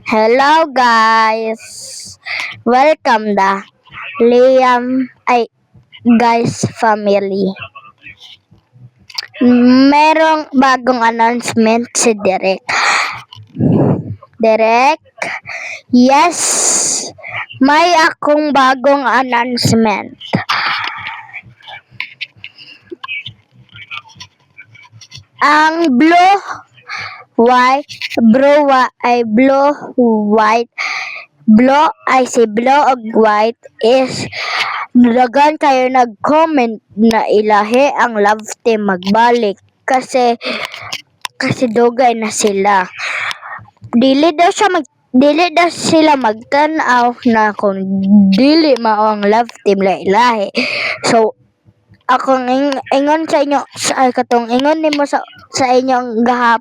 Hello guys. Welcome the Liam ay guys family. Merong bagong announcement si Derek. Yes. May akong bagong announcement. Ang blue ay si blue ug white is dagan kayo nag-comment na ilahi ang love team magbalik kasi dugay na sila. Dili daw sila magtan-aw na kung dili mao ang love team ilahi. So akong ingon sa inyo katong ingon nimo sa inyong gahap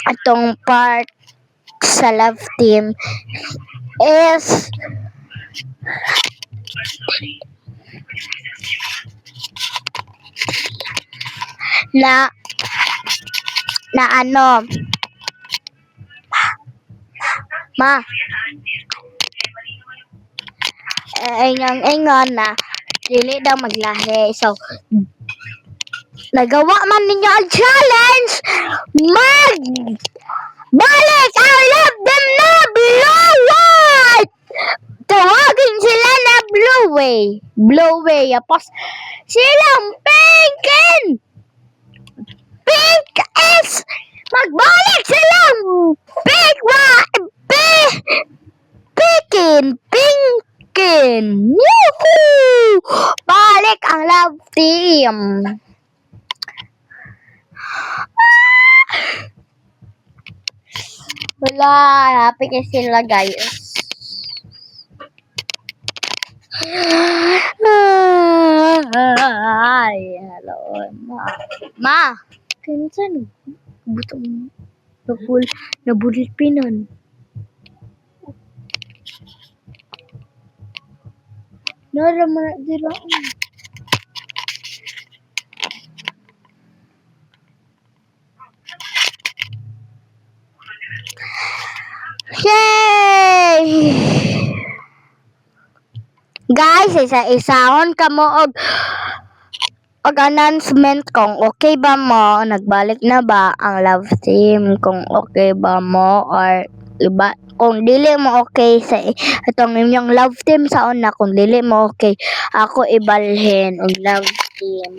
atong part sa love team is na ano ingon na dili daw maglahi. So nagawa man ninyo ang challenge, balik ang love them na blue white. Tawagin sila na blue way apos silang pink is magbalik silang pinkin. Yuhuu! Balik ang love team. Wala, happy kasi sila guys. Ay, hello, ma. Kinsa no? Butong nabulpinan. Nara man dira. Yay! Guys, isa-isahon kamo og announcement kung okay ba mo, nagbalik na ba ang love team, kung okay ba mo or iba, kung dili mo okay sa itong inyong love team sa una, kung dili mo okay, ako ibalhin og love team.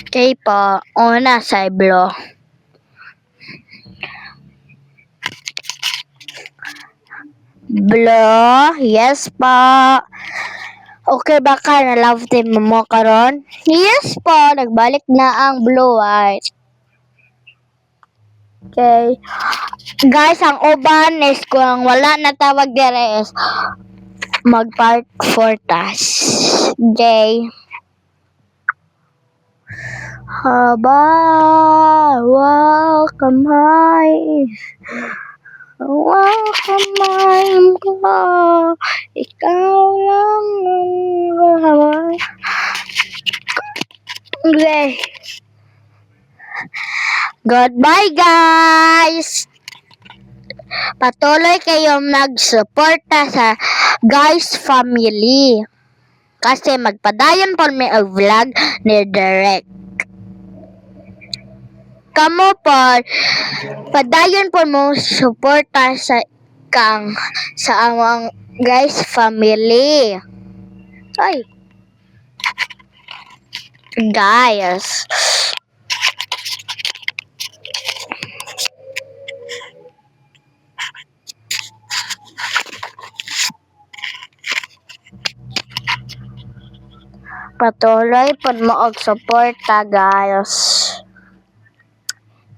Okay po, una sa blue. Blue, yes po. Okay ba ka na love team mo karon? Yes po, nagbalik na ang blue white. Okay. Guys, ang uban is kung wala na tawag dire is mag-part 4 tas. Okay. Haba, welcome ko, ikaw lang ang okay. Goodbye guys! Patuloy kayong nagsuporta sa guys family. Kasi magpadayon po may vlog ni Derek. Kamu po, padayon po mo suporta sa among guys family. Ay. Guys. Patuloy po mo og suporta guys.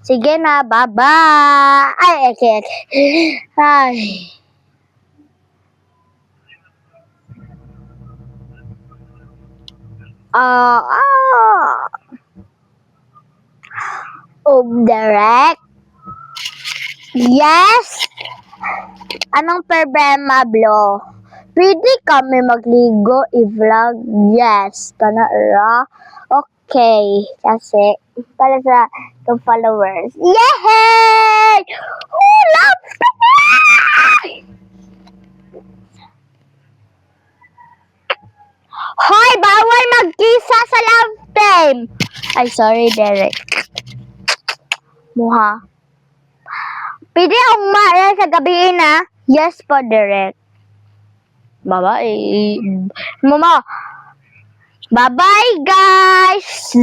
Sige na, bye-bye! Ay, okay. Ay. Derek? Yes? Anong problema, Blo? Pwede kami magligo i-vlog? Yes. Kana ra? Kasi para sa followers. Yay! Who loves me? Hoy, bawal magkisa sa love team. Ay, sorry, Derek. Muha. Pwede akong maaya sa gabi na? Yes po, Derek. Bye-bye. Mama. Bye-bye, guys.